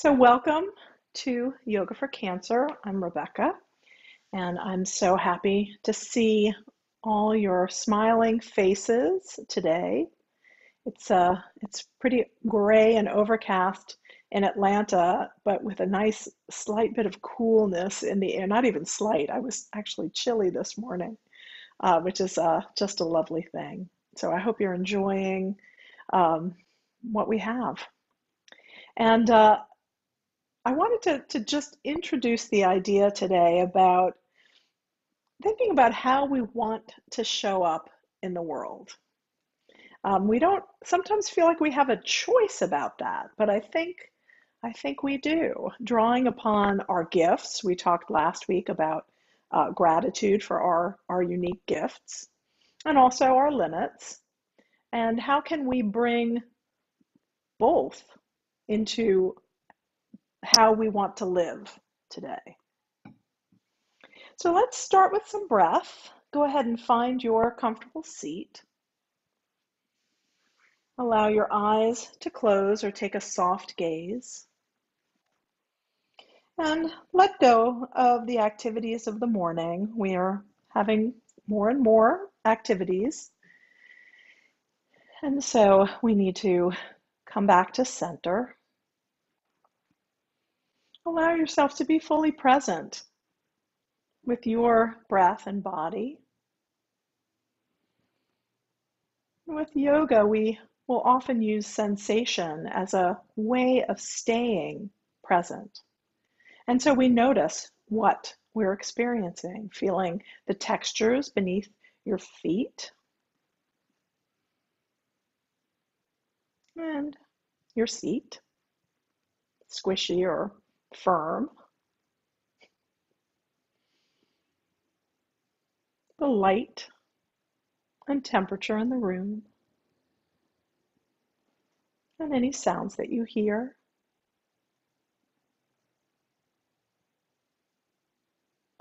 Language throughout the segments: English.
So, welcome to Yoga for Cancer. I'm Rebecca, and I'm so happy to see all your smiling faces today. It's pretty gray and overcast in Atlanta, but with a nice slight bit of coolness in the air. Not even slight. I was actually chilly this morning, which is just a lovely thing. So I hope you're enjoying what we have. And I wanted to just introduce the idea today about thinking about how we want to show up in the world. We don't sometimes feel like we have a choice about that, but I think we do. Drawing upon our gifts, we talked last week about gratitude for our unique gifts and also our limits, and how can we bring both into how we want to live today. So let's start with some breath. Go ahead and find your comfortable seat. Allow your eyes to close or take a soft gaze. And let go of the activities of the morning. We are having more and more activities. And so we need to come back to center. Allow yourself to be fully present with your breath and body. With yoga, we will often use sensation as a way of staying present. And so we notice what we're experiencing, feeling the textures beneath your feet and your seat, squishy or firm, the light and temperature in the room, and any sounds that you hear.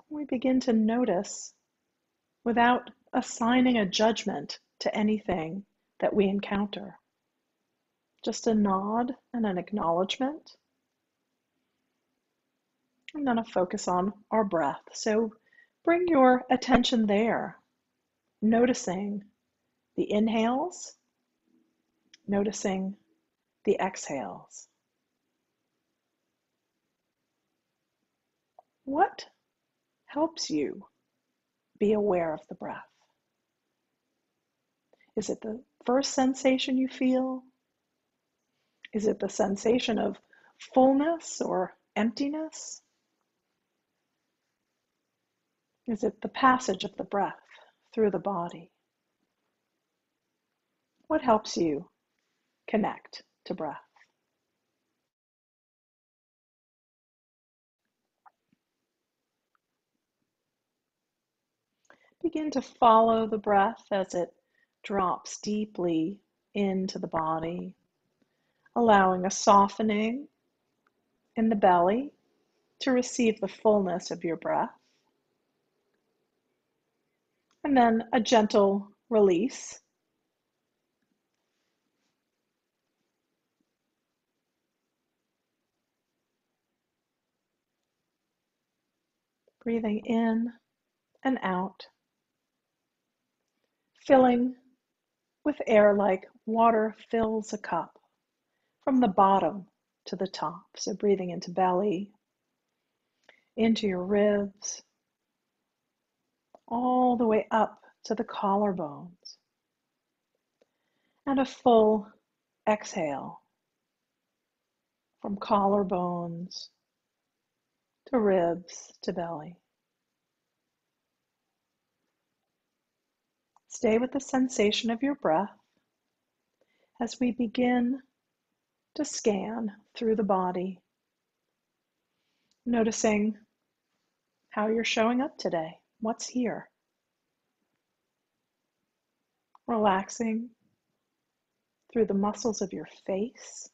We begin to notice without assigning a judgment to anything that we encounter. Just a nod and an acknowledgement, and then a focus on our breath. So bring your attention there, noticing the inhales, noticing the exhales. What helps you be aware of the breath? Is it the first sensation you feel? Is it the sensation of fullness or emptiness? Is it the passage of the breath through the body? What helps you connect to breath? Begin to follow the breath as it drops deeply into the body, allowing a softening in the belly to receive the fullness of your breath, and then a gentle release. Breathing in and out, filling with air like water fills a cup from the bottom to the top. So breathing into belly, into your ribs, all the way up to the collarbones. And a full exhale from collarbones to ribs to belly. Stay with the sensation of your breath as we begin to scan through the body, noticing how you're showing up today. What's here? Relaxing through the muscles of your face.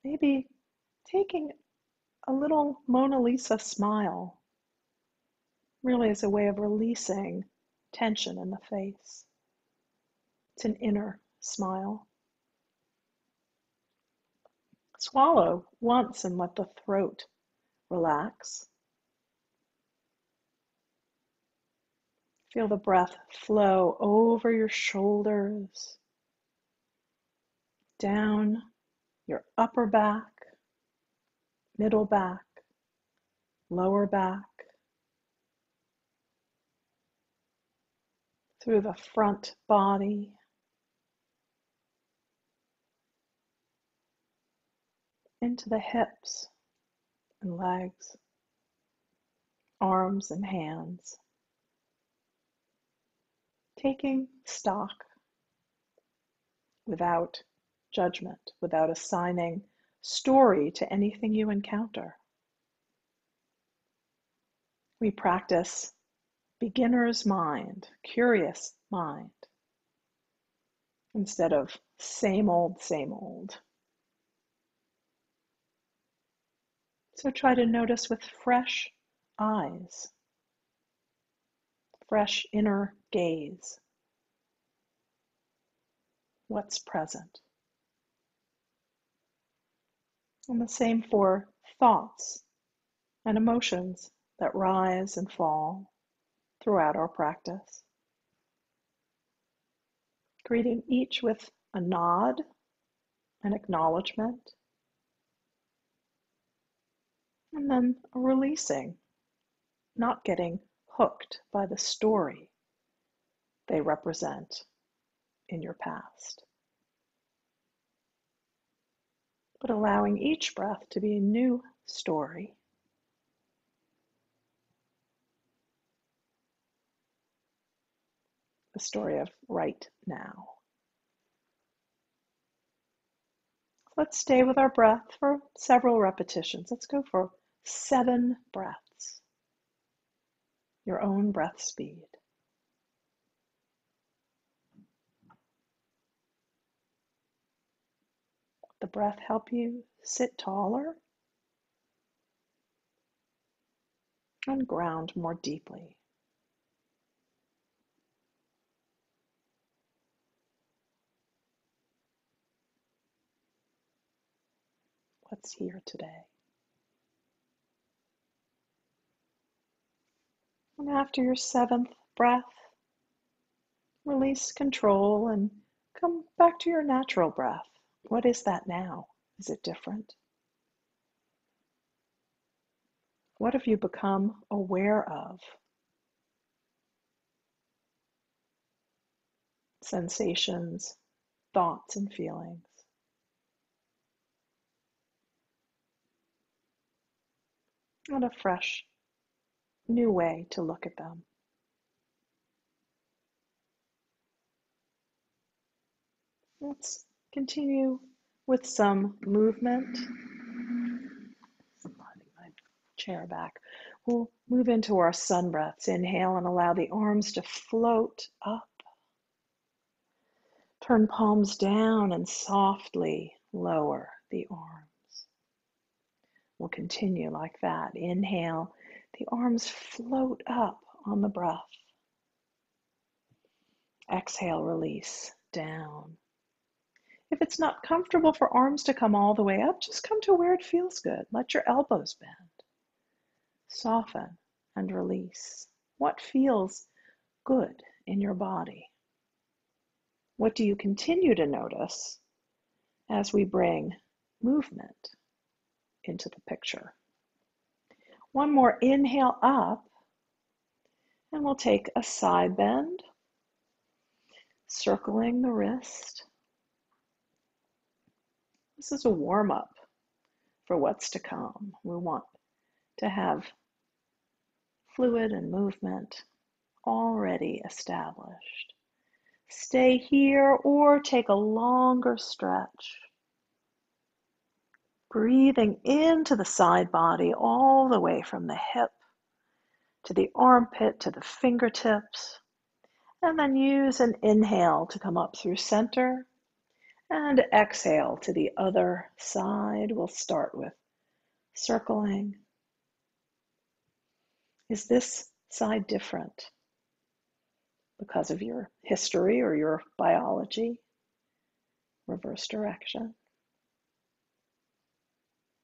Maybe taking a little Mona Lisa smile, really as a way of releasing tension in the face. It's an inner smile. Swallow once and let the throat relax. Feel the breath flow over your shoulders, down your upper back, middle back, lower back, through the front body, into the hips and legs, arms and hands. Taking stock without judgment, without assigning story to anything you encounter. We practice beginner's mind, curious mind, instead of same old, same old. So try to notice with fresh eyes, fresh inner gaze, what's present. And the same for thoughts and emotions that rise and fall throughout our practice. Greeting each with a nod, an acknowledgement, and then a releasing, not getting hooked by the story they represent in your past, but allowing each breath to be a new story. The story of right now. Let's stay with our breath for several repetitions. Let's go for 7 breaths, your own breath speed. The breath help you sit taller and ground more deeply. What's here today? And after your 7th breath, release control and come back to your natural breath. What is that now? Is it different? What have you become aware of? Sensations, thoughts, and feelings. And a fresh, new way to look at them. Let's continue with some movement. Sliding my chair back. We'll move into our sun breaths. Inhale and allow the arms to float up. Turn palms down and softly lower the arms. We'll continue like that. Inhale, the arms float up on the breath. Exhale, release down. If it's not comfortable for arms to come all the way up, just come to where it feels good. Let your elbows bend. Soften and release. What feels good in your body? What do you continue to notice as we bring movement into the picture? One more inhale up, and we'll take a side bend, circling the wrist. This is a warm-up for what's to come. We want to have fluid and movement already established. Stay here or take a longer stretch. Breathing into the side body all the way from the hip to the armpit to the fingertips. And then use an inhale to come up through center and exhale to the other side. We'll start with circling. Is this side different because of your history or your biology? Reverse direction.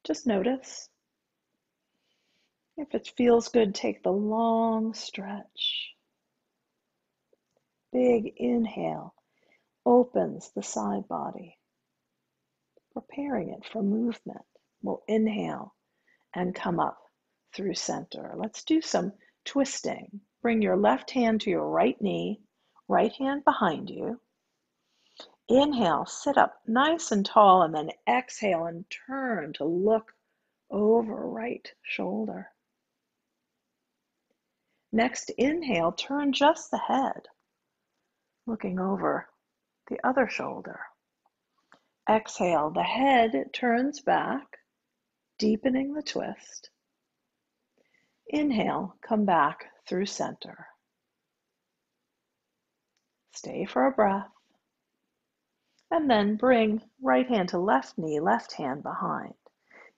Just notice. If it feels good, take the long stretch. Big inhale opens the side body, preparing it for movement. We'll inhale and come up through center. Let's do some twisting. Bring your left hand to your right knee, right hand behind you. Inhale, sit up nice and tall, and then exhale and turn to look over right shoulder. Next, inhale, turn just the head, looking over the other shoulder. Exhale, the head turns back, deepening the twist. Inhale, come back through center. Stay for a breath. And then bring right hand to left knee, left hand behind.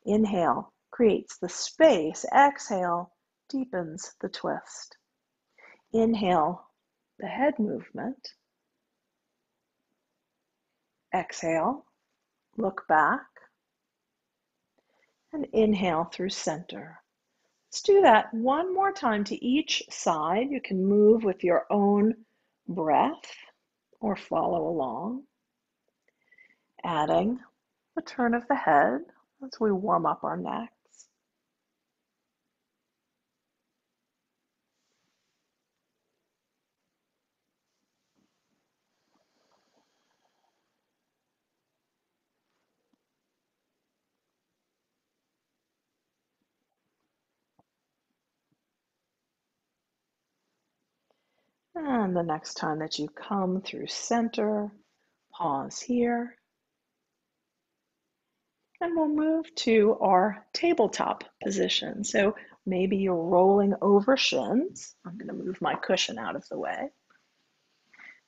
Inhale, creates the space. Exhale, deepens the twist. Inhale, the head movement. Exhale, look back. And inhale through center. Let's do that one more time to each side. You can move with your own breath or follow along. Adding the turn of the head as we warm up our necks. And the next time that you come through center, pause here. And we'll move to our tabletop position. So maybe you're rolling over shins. I'm going to move my cushion out of the way.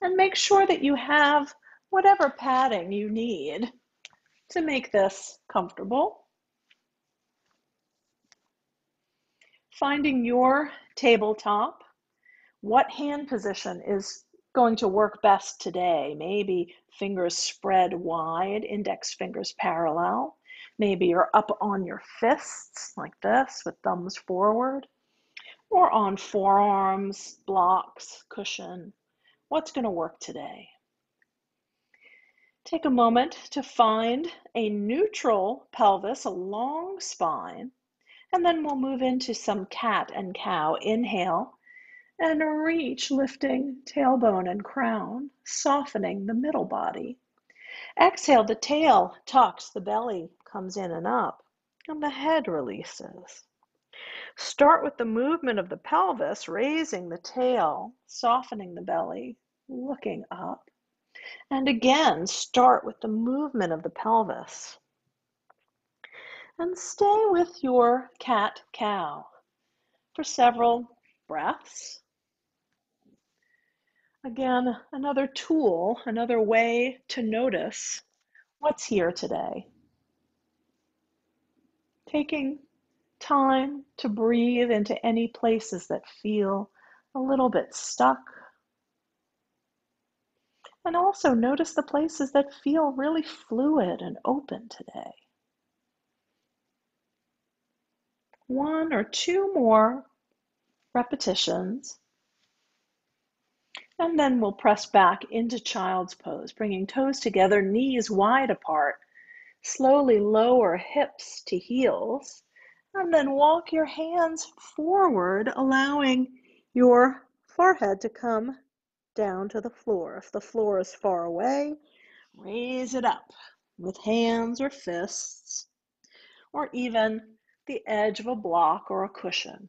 And make sure that you have whatever padding you need to make this comfortable. Finding your tabletop. What hand position is going to work best today? Maybe fingers spread wide, index fingers parallel. Maybe you're up on your fists like this with thumbs forward, or on forearms, blocks, cushion. What's going to work today? Take a moment to find a neutral pelvis, a long spine, and then we'll move into some cat and cow. Inhale. And reach, lifting tailbone and crown, softening the middle body. Exhale, the tail tucks, the belly comes in and up, and the head releases. Start with the movement of the pelvis, raising the tail, softening the belly, looking up. And again, start with the movement of the pelvis. And stay with your cat-cow for several breaths. Again, another tool, another way to notice what's here today. Taking time to breathe into any places that feel a little bit stuck. And also notice the places that feel really fluid and open today. One or two more repetitions. And then we'll press back into child's pose, bringing toes together, knees wide apart. Slowly lower hips to heels, and then walk your hands forward, allowing your forehead to come down to the floor. If the floor is far away, raise it up with hands or fists, or even the edge of a block or a cushion.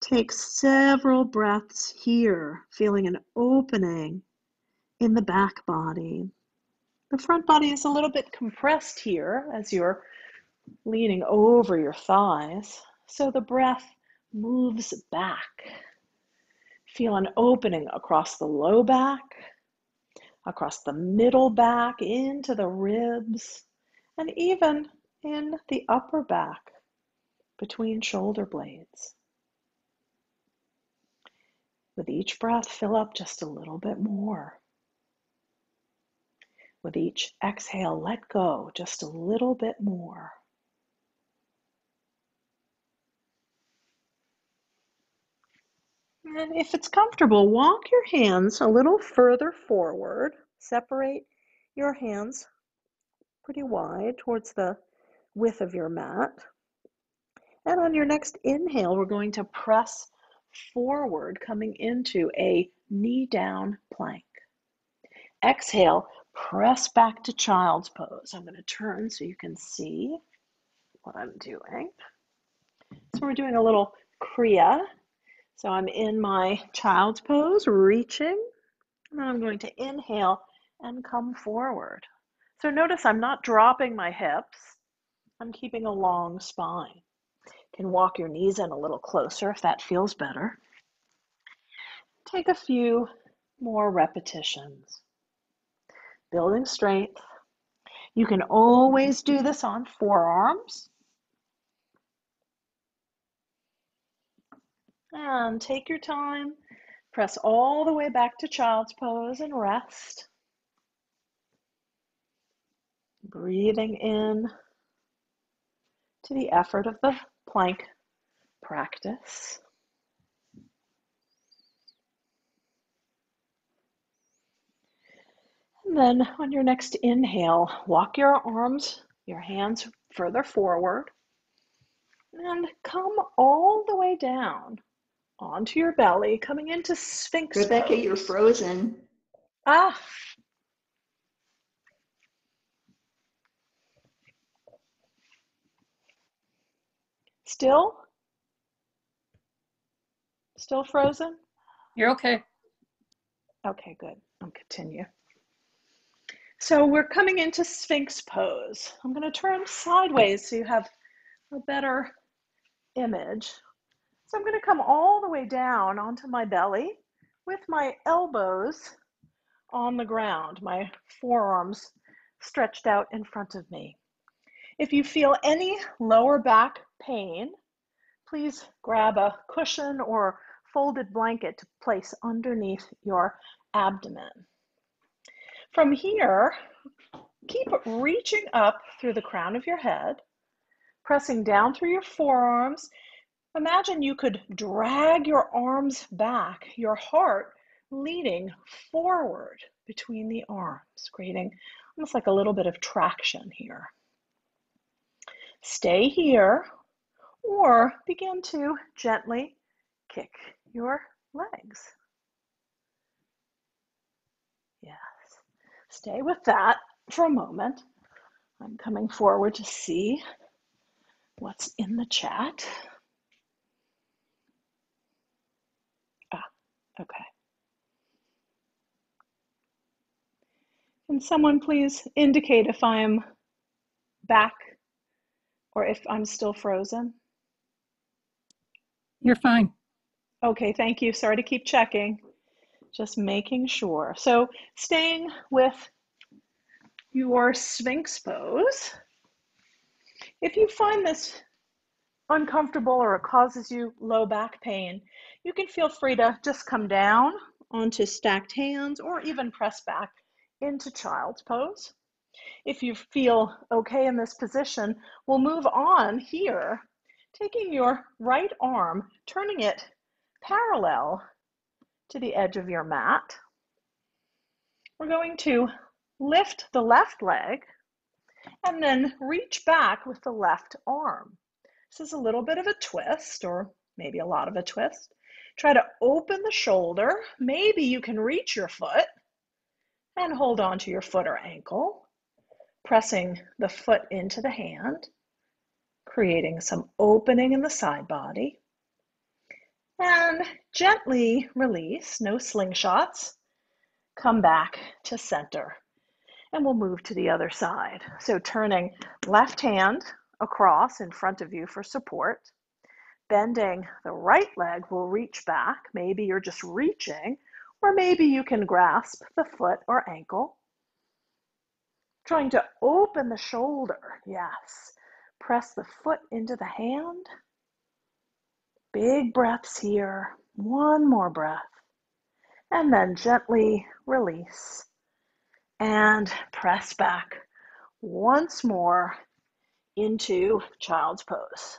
Take several breaths here, feeling an opening in the back body. The front body is a little bit compressed here as you're leaning over your thighs, so the breath moves back. Feel an opening across the low back, across the middle back, into the ribs, and even in the upper back between shoulder blades. With each breath, fill up just a little bit more. With each exhale, let go just a little bit more. And if it's comfortable, walk your hands a little further forward. Separate your hands pretty wide towards the width of your mat. And on your next inhale, we're going to press forward, coming into a knee down plank. Exhale, press back to child's pose. I'm going to turn so you can see what I'm doing. So we're doing a little Kriya. So I'm in my child's pose, reaching, and then I'm going to inhale and come forward. So notice I'm not dropping my hips. I'm keeping a long spine. You can walk your knees in a little closer if that feels better. Take a few more repetitions. Building strength. You can always do this on forearms. And take your time. Press all the way back to child's pose and rest. Breathing in to the effort of the plank practice. And then on your next inhale, walk your arms, your hands further forward, and come all the way down onto your belly, coming into Sphinx Rebecca, pose. you're frozen. Ah. Still? Still frozen? You're okay. Okay, good. I'll continue. So we're coming into Sphinx pose. I'm going to turn sideways so you have a better image. So I'm going to come all the way down onto my belly with my elbows on the ground, my forearms stretched out in front of me. If you feel any lower back pain, please grab a cushion or folded blanket to place underneath your abdomen. From here, keep reaching up through the crown of your head, pressing down through your forearms. Imagine you could drag your arms back, your heart leaning forward between the arms, creating almost like a little bit of traction here. Stay here or begin to gently kick your legs. Yes. Stay with that for a moment. I'm coming forward to see what's in the chat. Okay. Can someone please indicate if I'm back or if I'm still frozen? You're fine. Okay, thank you. Sorry to keep checking. Just making sure. So staying with your Sphinx pose. If you find this uncomfortable or it causes you low back pain, you can feel free to just come down onto stacked hands or even press back into child's pose. If you feel okay in this position, we'll move on here, taking your right arm, turning it parallel to the edge of your mat. We're going to lift the left leg and then reach back with the left arm. This is a little bit of a twist, or maybe a lot of a twist. Try to open the shoulder. Maybe you can reach your foot and hold on to your foot or ankle, pressing the foot into the hand, creating some opening in the side body. And gently release, no slingshots. Come back to center. And we'll move to the other side. So turning left hand across in front of you for support. Bending the right leg will reach back. Maybe you're just reaching, or maybe you can grasp the foot or ankle. Trying to open the shoulder, yes. Press the foot into the hand. Big breaths here. One more breath. And then gently release And press back once more into child's pose.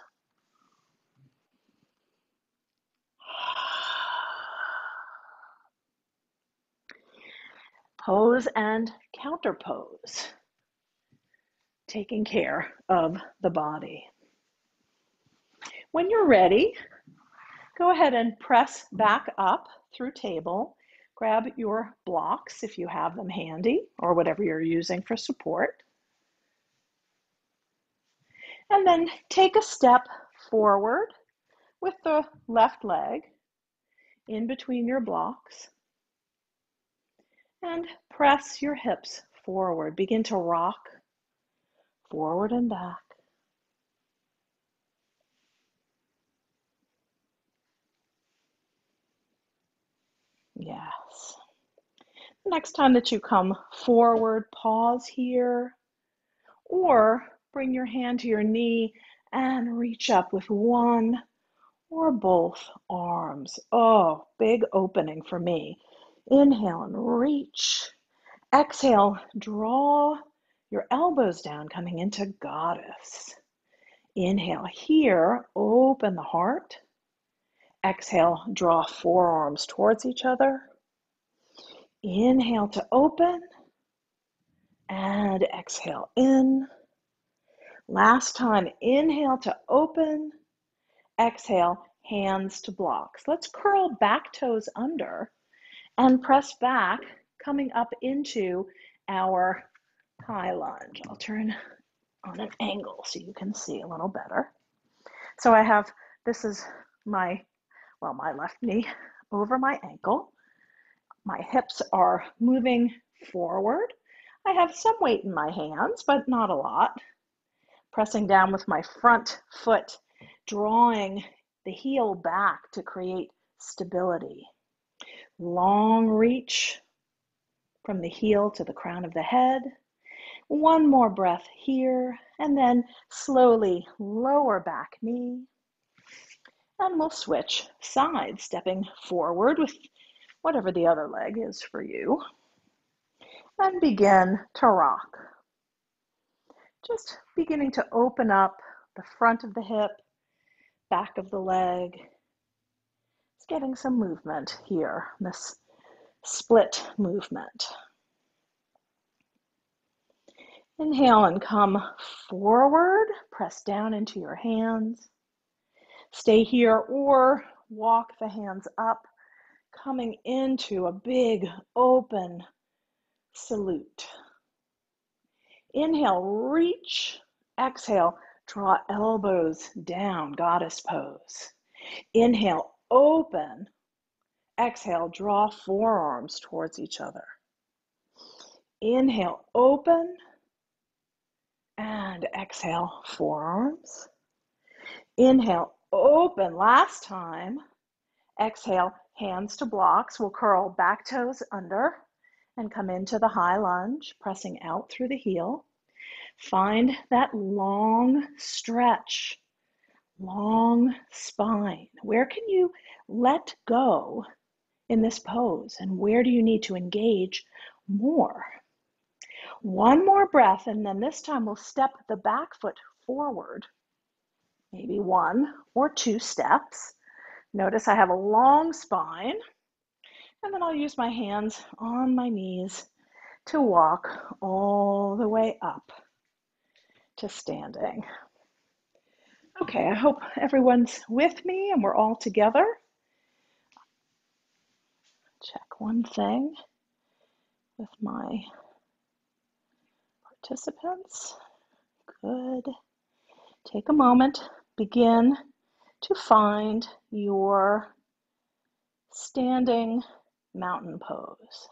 Pose and counter pose, taking care of the body. When you're ready, go ahead and press back up through table. Grab your blocks if you have them handy, or whatever you're using for support. And then take a step forward with the left leg in between your blocks. And press your hips forward. Begin to rock forward and back. Yes. Next time that you come forward, pause here, or bring your hand to your knee and reach up with one or both arms. Oh, big opening for me. Inhale and reach. Exhale, draw your elbows down, coming into goddess. Inhale here, open the heart. Exhale, draw forearms towards each other. Inhale to open, and exhale in. Last time, inhale to open, exhale, hands to blocks. Let's curl back toes under and press back, coming up into our high lunge. I'll turn on an angle so you can see a little better. So I have, this is my left knee over my ankle. My hips are moving forward. I have some weight in my hands, but not a lot. Pressing down with my front foot, drawing the heel back to create stability. Long reach from the heel to the crown of the head. One more breath here, and then slowly lower back knee. And we'll switch sides, stepping forward with whatever the other leg is for you. And begin to rock. Just beginning to open up the front of the hip, back of the leg. It's getting some movement here, this split movement. Inhale and come forward, press down into your hands. Stay here or walk the hands up, coming into a big open salute. Inhale, reach. Exhale, draw elbows down, goddess pose. Inhale, open. Exhale, draw forearms towards each other. Inhale, open. And exhale, forearms. Inhale, open. Last time. Exhale, hands to blocks. We'll curl back toes under and come into the high lunge, pressing out through the heel. Find that long stretch, long spine. Where can you let go in this pose, and where do you need to engage more? One more breath, and then this time we'll step the back foot forward, maybe one or two steps. Notice I have a long spine, and then I'll use my hands on my knees to walk all the way up to standing. Okay, I hope everyone's with me and we're all together. Check one thing with my participants. Good. Take a moment, begin to find your standing mountain pose.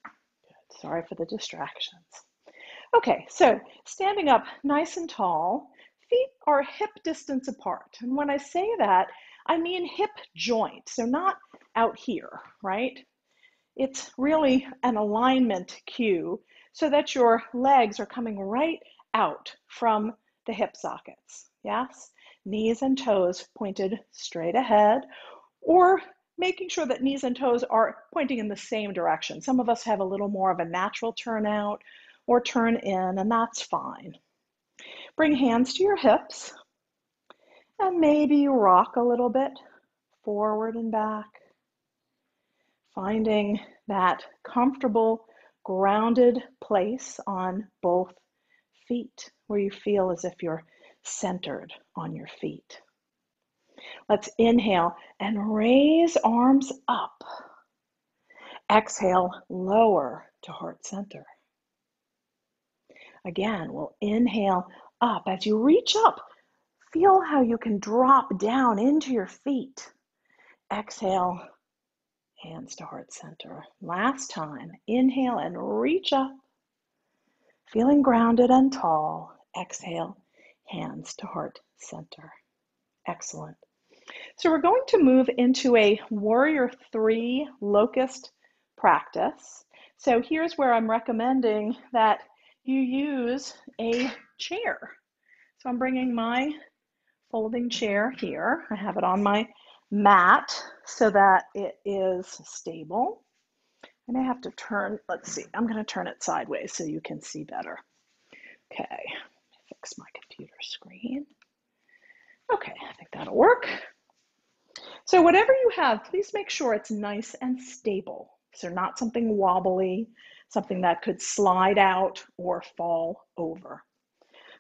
Good. Sorry for the distractions. Okay, so standing up nice and tall, feet are hip distance apart. And when I say that, I mean hip joint, so not out here, right? It's really an alignment cue so that your legs are coming right out from the hip sockets, yes? Knees and toes pointed straight ahead, or making sure that knees and toes are pointing in the same direction. Some of us have a little more of a natural turn out or turn in, and that's fine. Bring hands to your hips, and maybe you rock a little bit forward and back, finding that comfortable, grounded place on both feet, where you feel as if you're centered on your feet. Let's inhale and raise arms up. Exhale, lower to heart center. Again, we'll inhale up. As you reach up, feel how you can drop down into your feet. Exhale, hands to heart center. Last time, inhale and reach up. Feeling grounded and tall. Exhale, hands to heart center. Excellent. So we're going to move into a warrior 3 locust practice. So here's where I'm recommending that you use a chair. So I'm bringing my folding chair here. I have it on my mat so that it is stable. I may have to turn, let's see, I'm going to turn it sideways so you can see better. Okay, fix my computer screen. Okay, I think that'll work. So whatever you have, please make sure it's nice and stable. So not something wobbly, something that could slide out or fall over.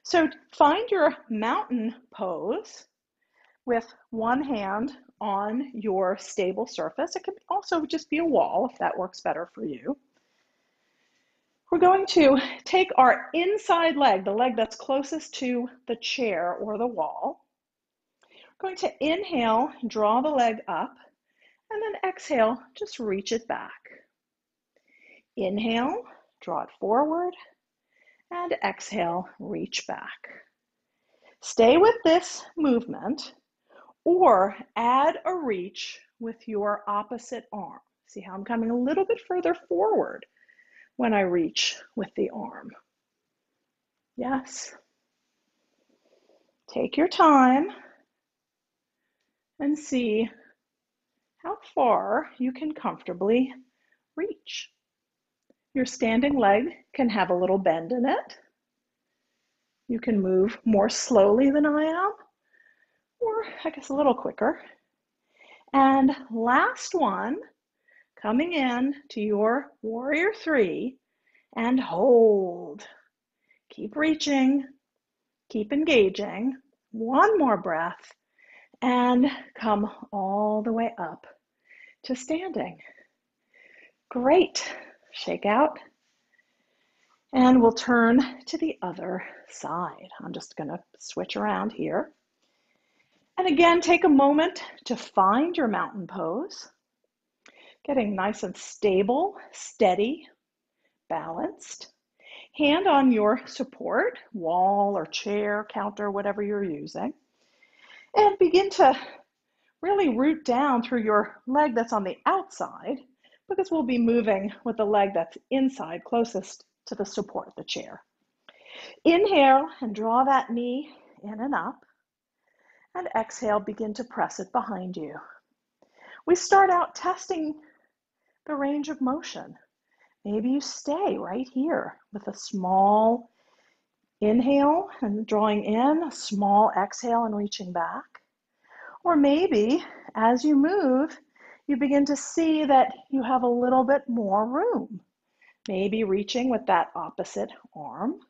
So find your mountain pose with one hand on your stable surface. It can also just be a wall if that works better for you. We're going to take our inside leg, the leg that's closest to the chair or the wall. We're going to inhale, draw the leg up, and then exhale, just reach it back. Inhale, draw it forward, and exhale, reach back. Stay with this movement or add a reach with your opposite arm. See how I'm coming a little bit further forward when I reach with the arm. Yes. Take your time and see how far you can comfortably reach. Your standing leg can have a little bend in it. You can move more slowly than I am, or I guess a little quicker. And last one, coming in to your warrior 3 and hold. Keep reaching, keep engaging. One more breath and come all the way up to standing. Great. Shake out. And we'll turn to the other side. I'm just going to switch around here. And again, take a moment to find your mountain pose. Getting nice and stable, steady, balanced. Hand on your support, wall or chair, counter, whatever you're using. And begin to really root down through your leg that's on the outside, because we'll be moving with the leg that's inside, closest to the support, the chair. Inhale and draw that knee in and up. And exhale, begin to press it behind you. We start out testing the range of motion. Maybe you stay right here with a small inhale and drawing in, a small exhale and reaching back. Or maybe as you move, you begin to see that you have a little bit more room. Maybe reaching with that opposite arm.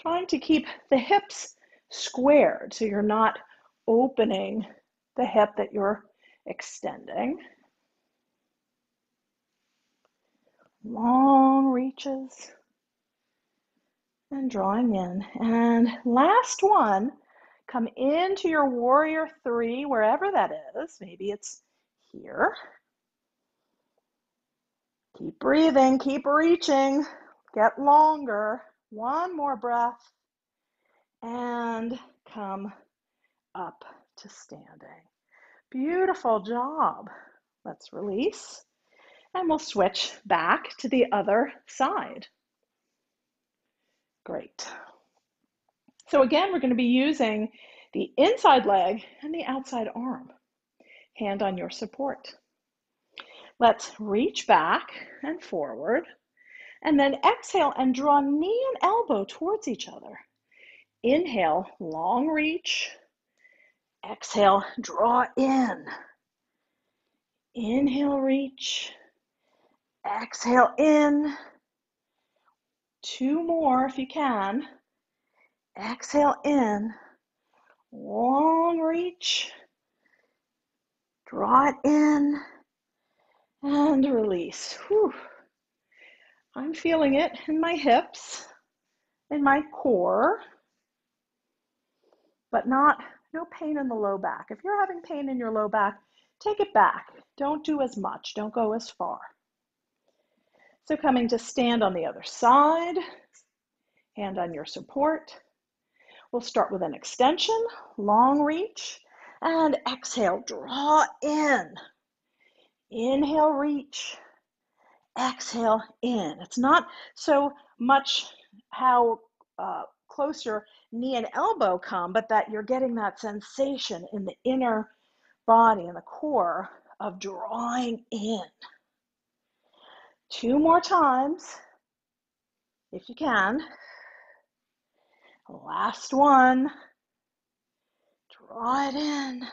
Trying to keep the hips squared so you're not opening the hip that you're extending. Long reaches and drawing in. And last one, come into your warrior 3, wherever that is. Maybe it's here. Keep breathing, keep reaching, get longer. One more breath and come up to standing. Beautiful job. Let's release and we'll switch back to the other side. Great. So again, we're going to be using the inside leg and the outside arm. Hand on your support. Let's reach back and forward, and then exhale and draw knee and elbow towards each other. Inhale, long reach. Exhale, draw in. Inhale, reach. Exhale, in. 2 more if you can. Exhale, in. Long reach. Draw it in. And release. Whew. I'm feeling it in my hips, in my core, but no pain in the low back. If you're having pain in your low back, take it back. Don't do as much. Don't go as far. So coming to stand on the other side, hand on your support. We'll start with an extension, long reach, and exhale, draw in. Inhale, reach. Exhale, in. It's not so much how close your knee and elbow come, but that you're getting that sensation in the inner body and the core of drawing in. 2 more times, if you can. Last one. Draw it in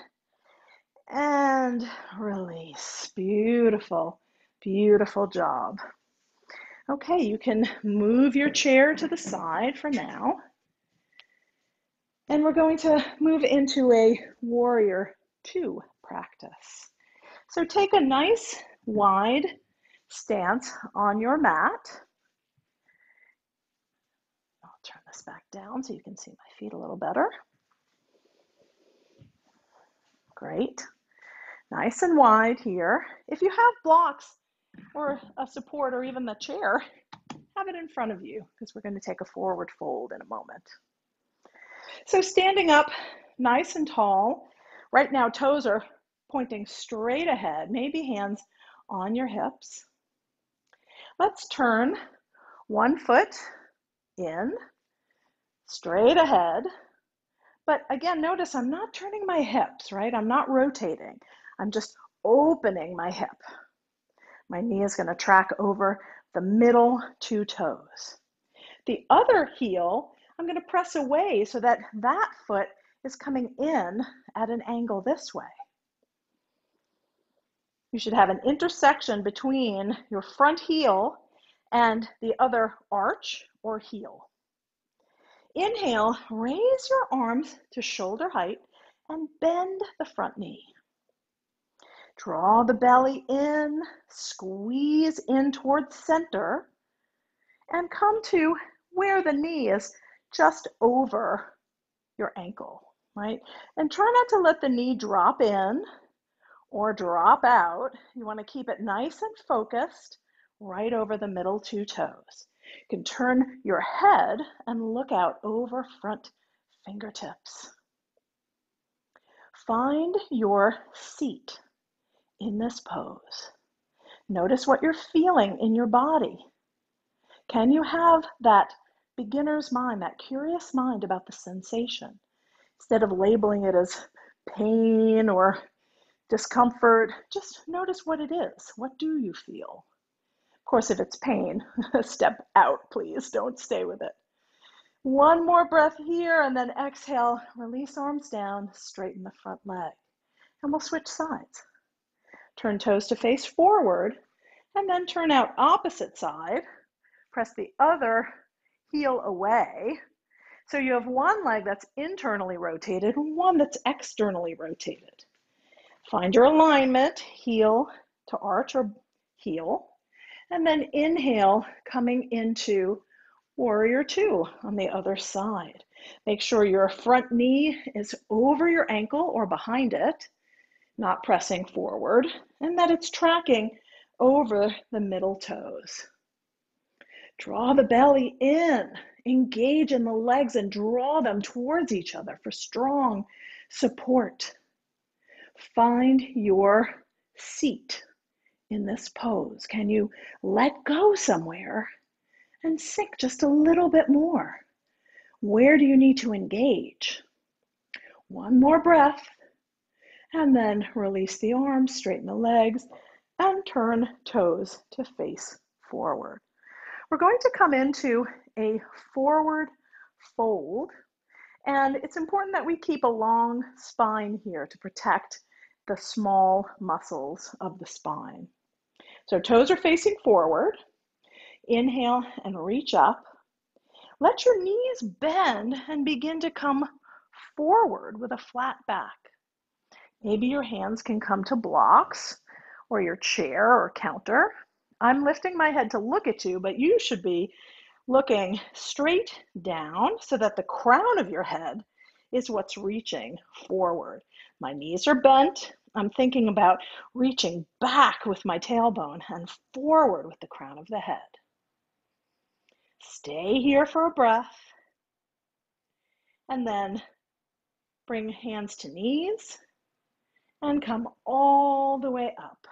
and release. Beautiful, beautiful job. Okay, you can move your chair to the side for now. And we're going to move into a warrior 2 practice. So take a nice wide stance on your mat. I'll turn this back down so you can see my feet a little better. Great. Nice and wide here. If you have blocks or a support or even the chair, have it in front of you because we're going to take a forward fold in a moment. So standing up nice and tall. Right now, toes are pointing straight ahead, maybe hands on your hips. Let's turn one foot in, straight ahead. But again, notice I'm not turning my hips, right? I'm not rotating. I'm just opening my hip. My knee is going to track over the middle 2 toes. The other heel, I'm going to press away so that that foot is coming in at an angle this way. You should have an intersection between your front heel and the other arch or heel. Inhale, raise your arms to shoulder height and bend the front knee. Draw the belly in, squeeze in towards center, and come to where the knee is just over your ankle, right? And try not to let the knee drop in or drop out. You want to keep it nice and focused right over the middle 2 toes. You can turn your head and look out over front fingertips. Find your seat in this pose. Notice what you're feeling in your body. Can you have that beginner's mind, that curious mind about the sensation, instead of labeling it as pain or discomfort? Just notice what it is. What do you feel? Of course, if it's pain, step out, please. Don't stay with it. One more breath here, and then exhale, release arms down, straighten the front leg. And we'll switch sides. Turn toes to face forward, and then turn out opposite side. Press the other heel away. So you have one leg that's internally rotated, one that's externally rotated. Find your alignment, heel to arch or heel, and then inhale, coming into warrior 2 on the other side. Make sure your front knee is over your ankle or behind it, not pressing forward, and that it's tracking over the middle toes. Draw the belly in, engage in the legs and draw them towards each other for strong support. Find your seat in this pose. Can you let go somewhere and sink just a little bit more? Where do you need to engage? One more breath, and then release the arms, straighten the legs, and turn toes to face forward. We're going to come into a forward fold, and it's important that we keep a long spine here to protect the small muscles of the spine. So toes are facing forward. Inhale and reach up. Let your knees bend and begin to come forward with a flat back. Maybe your hands can come to blocks or your chair or counter. I'm lifting my head to look at you, but you should be looking straight down so that the crown of your head is what's reaching forward. My knees are bent. I'm thinking about reaching back with my tailbone and forward with the crown of the head. Stay here for a breath, and then bring hands to knees and come all the way up.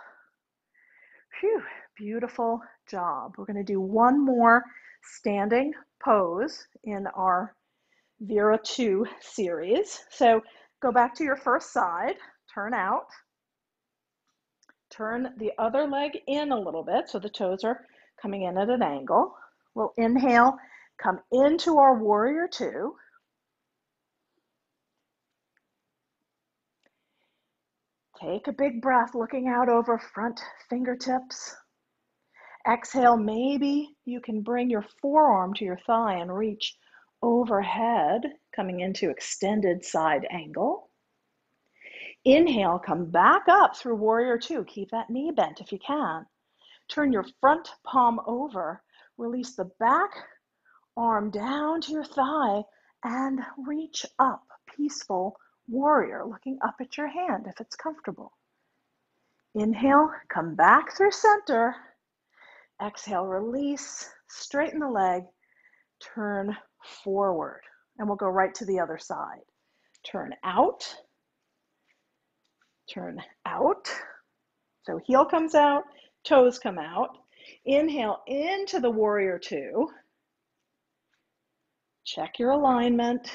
Phew, beautiful job. We're going to do one more standing pose in our Vera 2 series. So go back to your first side, turn out, turn the other leg in a little bit so the toes are coming in at an angle. We'll inhale, come into our warrior 2. Take a big breath, looking out over front fingertips. Exhale, maybe you can bring your forearm to your thigh and reach overhead, coming into extended side angle. Inhale, come back up through warrior 2. Keep that knee bent if you can. Turn your front palm over. Release the back arm down to your thigh and reach up. Peaceful warrior, looking up at your hand if it's comfortable. Inhale, come back through center. Exhale, release, straighten the leg, turn forward. And we'll go right to the other side. Turn out, turn out. So heel comes out, toes come out. Inhale into the warrior 2. Check your alignment,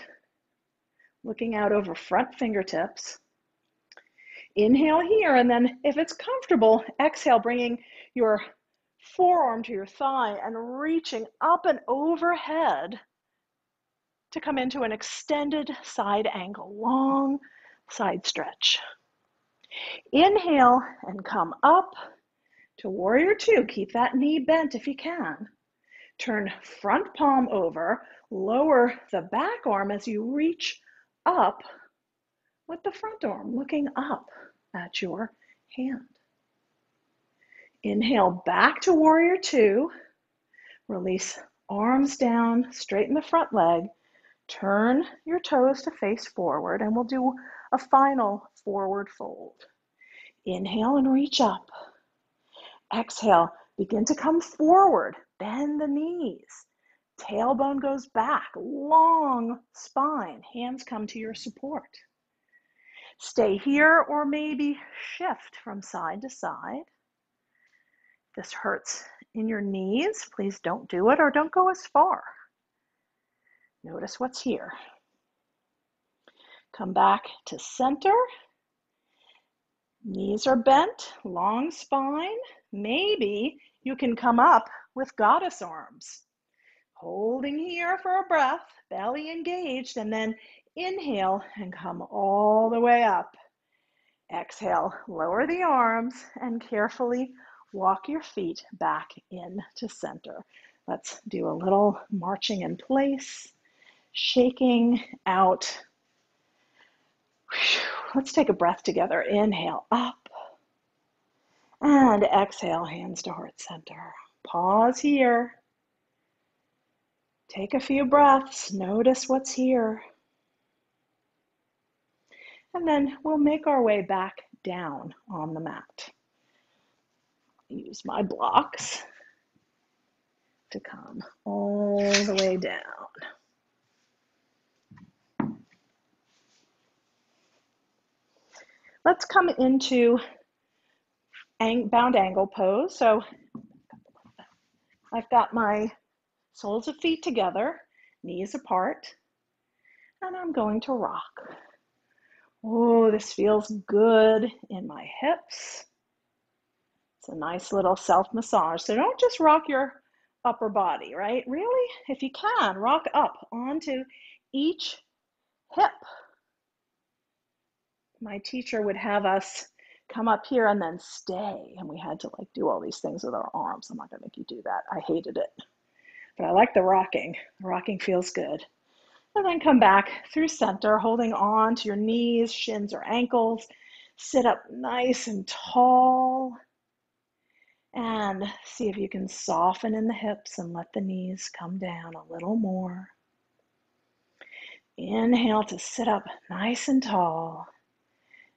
looking out over front fingertips. Inhale here, and then if it's comfortable, exhale, bringing your forearm to your thigh and reaching up and overhead to come into an extended side angle, long side stretch. Inhale and come up to warrior 2. Keep that knee bent if you can. Turn front palm over, lower the back arm as you reach up with the front arm, looking up at your hand. Inhale back to warrior 2. Release arms down, straighten the front leg. Turn your toes to face forward, and we'll do a final forward fold. Inhale and reach up. Exhale, begin to come forward. Bend the knees. Tailbone goes back, long spine. Hands come to your support. Stay here or maybe shift from side to side. If this hurts in your knees, please don't do it or don't go as far. Notice what's here. Come back to center. Knees are bent, long spine. Maybe you can come up with goddess arms. Holding here for a breath, belly engaged, and then inhale and come all the way up. Exhale, lower the arms and carefully walk your feet back into center. Let's do a little marching in place, shaking out. Let's take a breath together. Inhale up and exhale, hands to heart center. Pause here. Take a few breaths. Notice what's here. And then we'll make our way back down on the mat. Use my blocks to come all the way down. Let's come into bound angle pose. So I've got my soles of feet together, knees apart, and I'm going to rock. Oh, this feels good in my hips. It's a nice little self-massage. So don't just rock your upper body, right? Really, if you can, rock up onto each hip. My teacher would have us come up here and then stay, and we had to like do all these things with our arms. I'm not going to make you do that. I hated it. But I like the rocking. The rocking feels good. And then come back through center, holding on to your knees, shins, or ankles. Sit up nice and tall. And see if you can soften in the hips and let the knees come down a little more. Inhale to sit up nice and tall.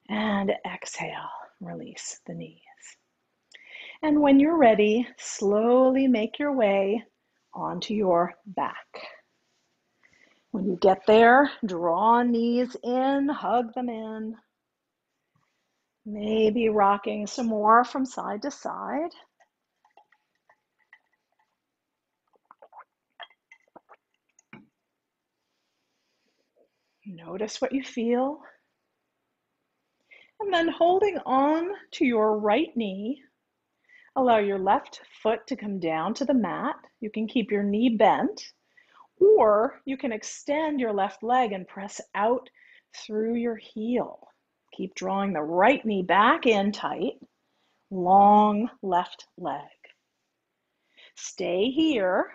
And exhale, release the knees. And when you're ready, slowly make your way onto your back. When you get there, draw knees in, hug them in. Maybe rocking some more from side to side. Notice what you feel. And then holding on to your right knee, allow your left foot to come down to the mat. You can keep your knee bent, or you can extend your left leg and press out through your heel. Keep drawing the right knee back in tight, long left leg. Stay here,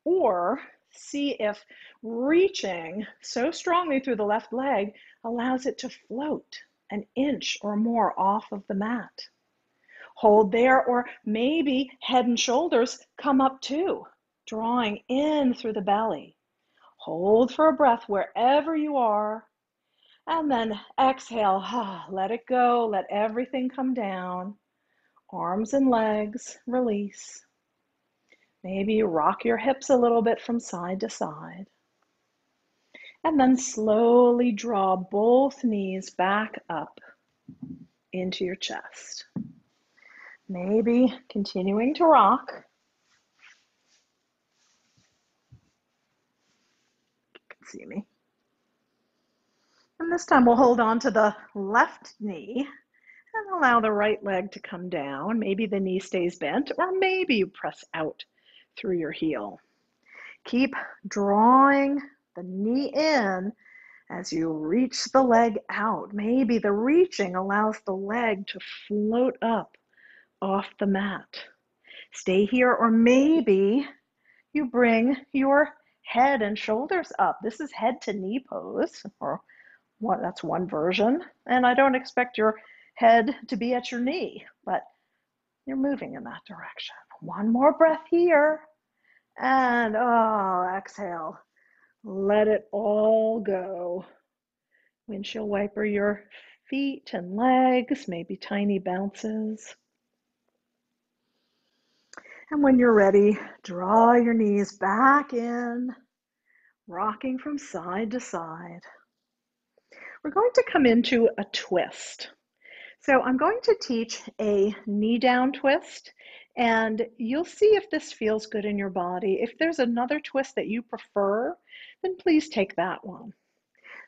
or see if reaching so strongly through the left leg allows it to float an inch or more off of the mat. Hold there, or maybe head and shoulders come up too, drawing in through the belly. Hold for a breath wherever you are, and then exhale, let it go, let everything come down. Arms and legs, release. Maybe rock your hips a little bit from side to side. And then slowly draw both knees back up into your chest. Maybe continuing to rock. You can see me. And this time we'll hold on to the left knee and allow the right leg to come down. Maybe the knee stays bent, or maybe you press out through your heel. Keep drawing the knee in as you reach the leg out. Maybe the reaching allows the leg to float up off the mat. Stay here, or maybe you bring your head and shoulders up. This is head to knee pose, or that's one version. And I don't expect your head to be at your knee, but you're moving in that direction. One more breath here. And exhale. Let it all go. Windshield wiper your feet and legs, maybe tiny bounces. And when you're ready, draw your knees back in, rocking from side to side. We're going to come into a twist. So I'm going to teach a knee down twist, and you'll see if this feels good in your body. If there's another twist that you prefer, then please take that one.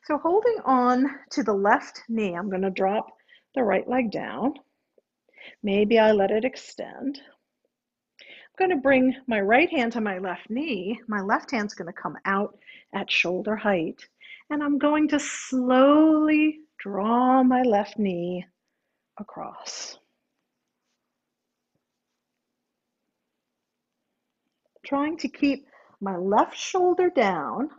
So holding on to the left knee, I'm going to drop the right leg down. Maybe I let it extend. I'm going to bring my right hand to my left knee. My left hand's going to come out at shoulder height, and I'm going to slowly draw my left knee across. Trying to keep my left shoulder down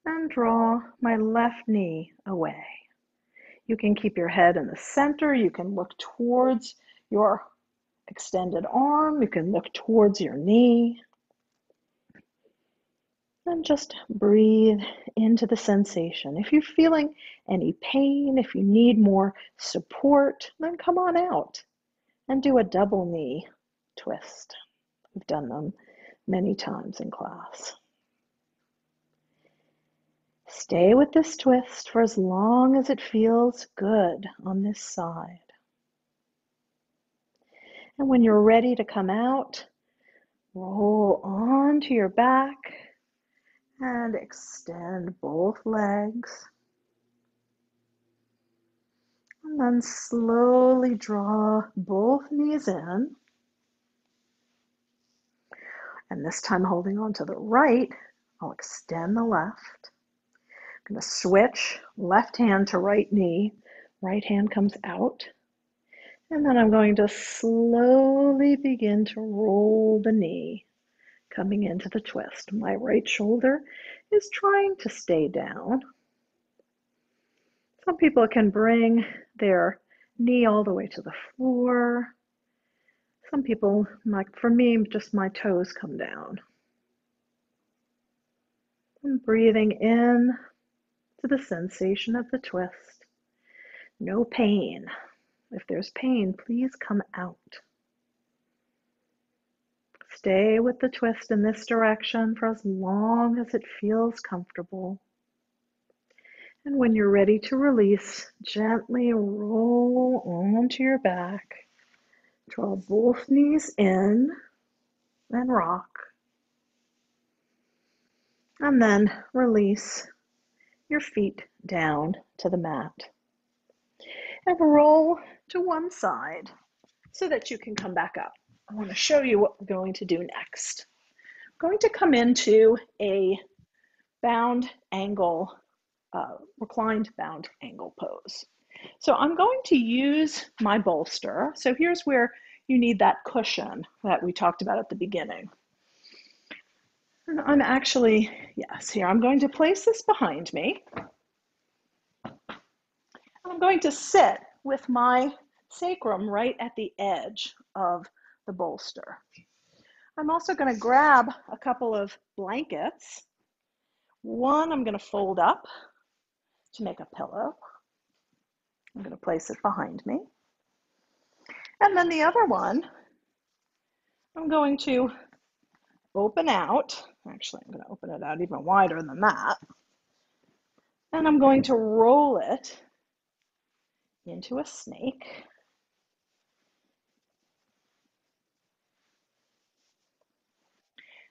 and draw my left knee away. You can keep your head in the center. You can look towards your extended arm. You can look towards your knee. And just breathe into the sensation. If you're feeling any pain, if you need more support, then come on out and do a double knee twist. We've done them many times in class. Stay with this twist for as long as it feels good on this side. And when you're ready to come out, roll onto your back and extend both legs. And then slowly draw both knees in. And this time holding on to the right, I'll extend the left. I'm going to switch left hand to right knee. Right hand comes out. And then I'm going to slowly begin to roll the knee, coming into the twist. My right shoulder is trying to stay down. Some people can bring their knee all the way to the floor. Some people, like for me, just my toes come down. And breathing in to the sensation of the twist. No pain. If there's pain, please come out. Stay with the twist in this direction for as long as it feels comfortable. And when you're ready to release, gently roll onto your back. Draw both knees in and rock. And then release your feet down to the mat. And roll to one side so that you can come back up. I want to show you what we're going to do next. I'm going to come into a bound angle, reclined bound angle pose. So I'm going to use my bolster. So here's where you need that cushion that we talked about at the beginning. And I'm actually, yes, here, I'm going to place this behind me. I'm going to sit with my sacrum right at the edge of the bolster. I'm also going to grab a couple of blankets. One I'm going to fold up to make a pillow. I'm going to place it behind me. And then the other one, I'm going to open out. Actually, I'm going to open it out even wider than that. And I'm going to roll it into a snake.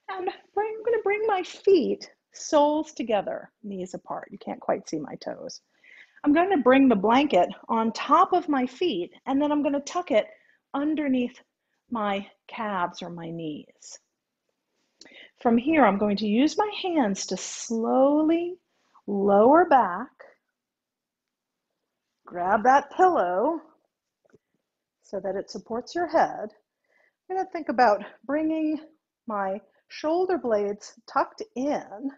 And I'm going to bring my feet, soles together, knees apart. You can't quite see my toes. I'm going to bring the blanket on top of my feet, and then I'm going to tuck it underneath my calves or my knees. From here, I'm going to use my hands to slowly lower back, grab that pillow so that it supports your head. I'm going to think about bringing my shoulder blades tucked in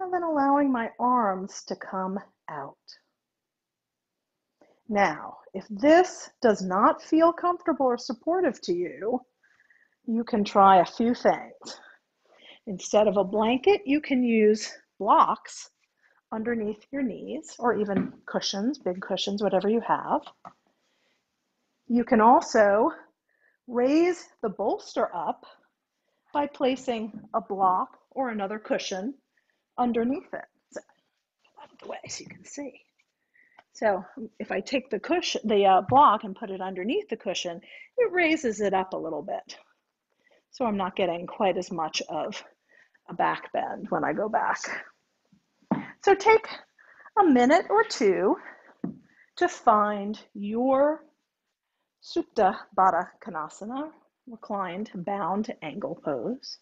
and then allowing my arms to come out. Now, if this does not feel comfortable or supportive to you, you can try a few things. Instead of a blanket, you can use blocks underneath your knees or even cushions, big cushions, whatever you have. You can also raise the bolster up by placing a block or another cushion underneath it. So, out of the way so you can see. So if I take the cushion, the block and put it underneath the cushion, it raises it up a little bit. So I'm not getting quite as much of a back bend when I go back. So take a minute or two to find your Supta Baddha Konasana, reclined bound angle pose.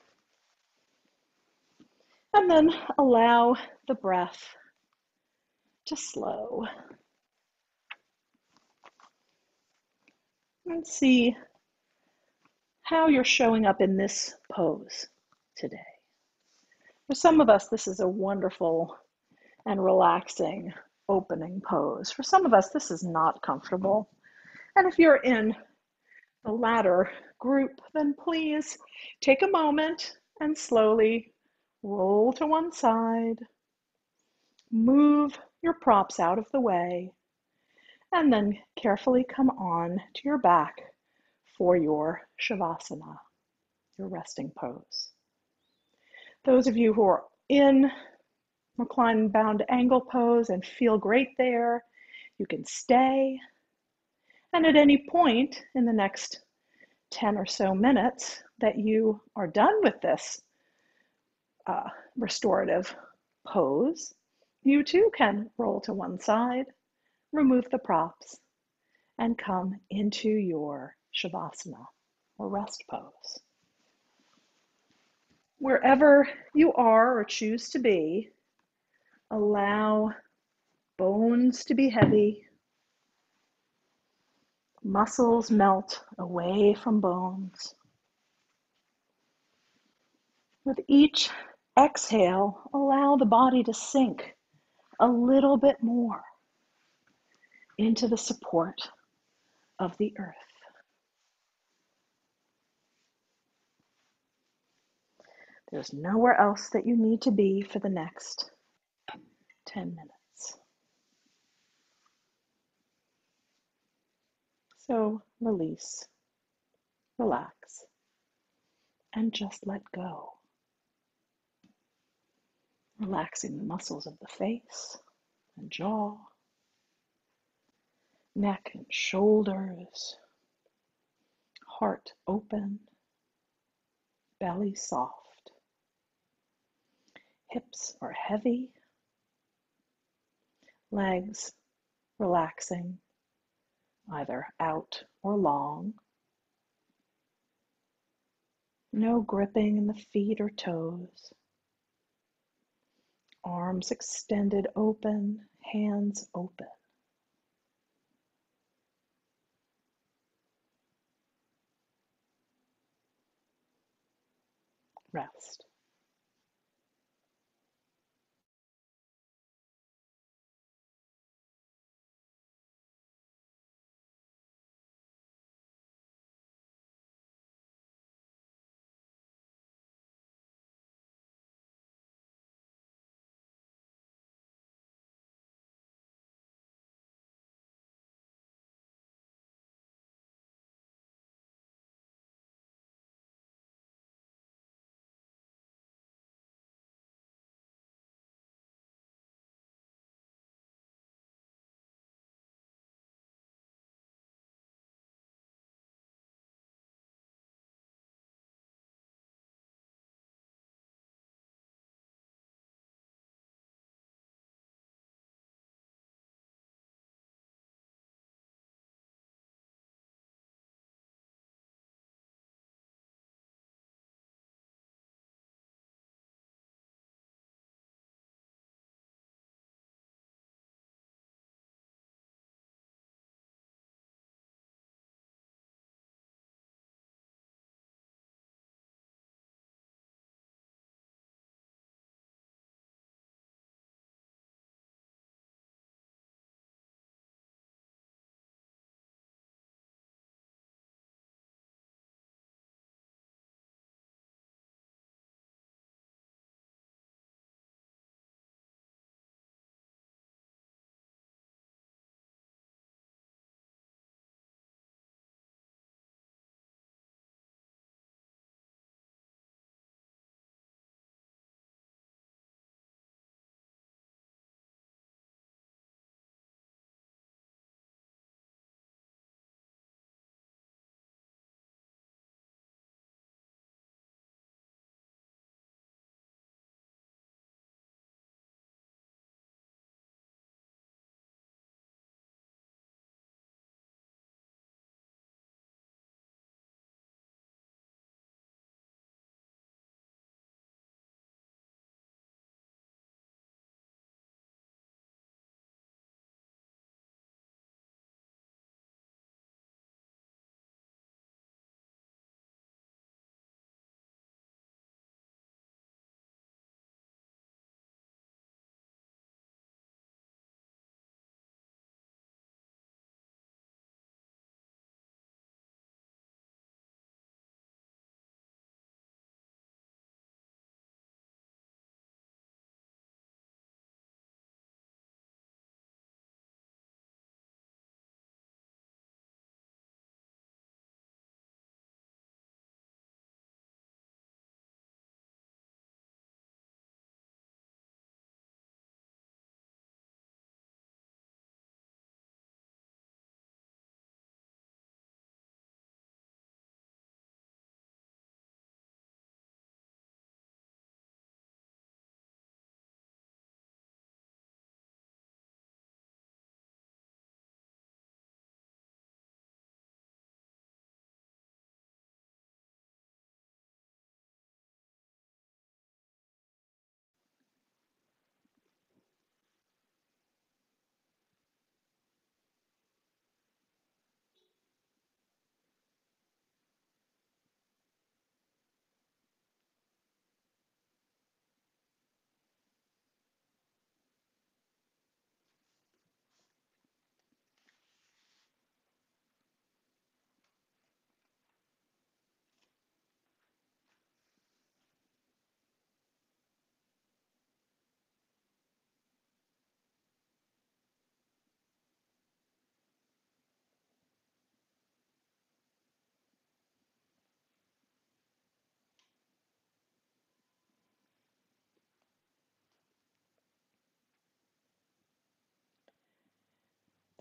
And then allow the breath to slow. And see how you're showing up in this pose today. For some of us, this is a wonderful and relaxing opening pose. For some of us, this is not comfortable. And if you're in the latter group, then please take a moment and slowly roll to one side, move your props out of the way, and then carefully come on to your back for your Shavasana, your resting pose. Those of you who are in reclined bound angle pose and feel great there, you can stay. And at any point in the next 10 or so minutes that you are done with this restorative pose, you too can roll to one side, remove the props, and come into your Shavasana or rest pose. Wherever you are or choose to be, allow bones to be heavy, muscles melt away from bones. With each exhale, allow the body to sink a little bit more into the support of the earth. There's nowhere else that you need to be for the next 10 minutes. So release, relax, and just let go. Relaxing the muscles of the face and jaw, neck and shoulders, heart open, belly soft. Hips are heavy, legs relaxing, either out or long. No gripping in the feet or toes. Arms extended open, hands open. Rest.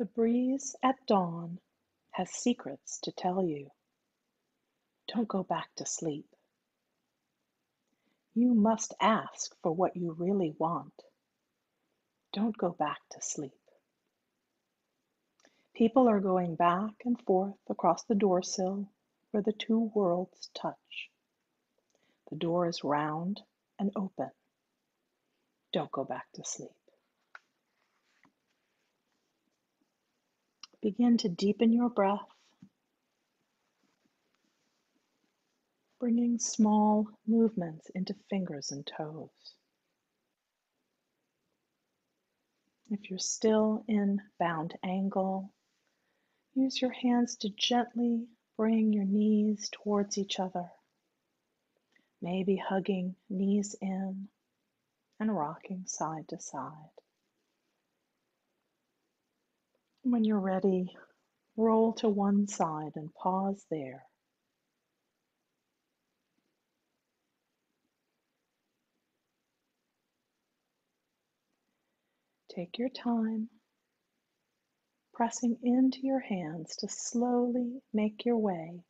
The breeze at dawn has secrets to tell you. Don't go back to sleep. You must ask for what you really want. Don't go back to sleep. People are going back and forth across the doorsill where the two worlds touch. The door is round and open. Don't go back to sleep. Begin to deepen your breath, bringing small movements into fingers and toes. If you're still in bound angle, use your hands to gently bring your knees towards each other, maybe hugging knees in and rocking side to side. When you're ready, roll to one side and pause there. Take your time, pressing into your hands to slowly make your way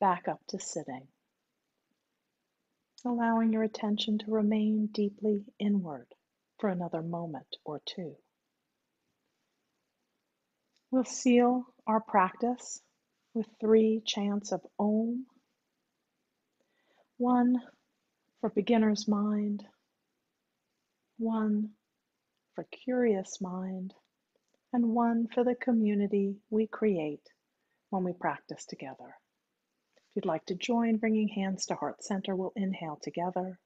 back up to sitting, allowing your attention to remain deeply inward for another moment or two. We'll seal our practice with 3 chants of Om, one for beginner's mind, one for curious mind, and one for the community we create when we practice together. If you'd like to join, bringing hands to heart center, we'll inhale together.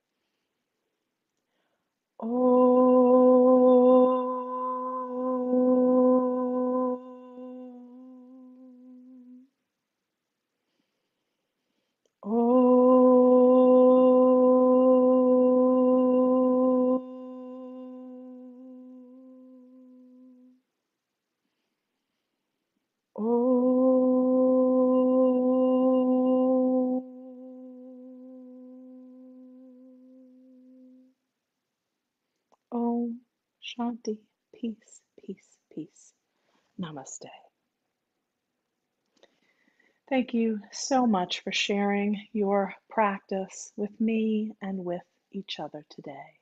Om Shanti, peace, peace, peace. Namaste. Thank you so much for sharing your practice with me and with each other today.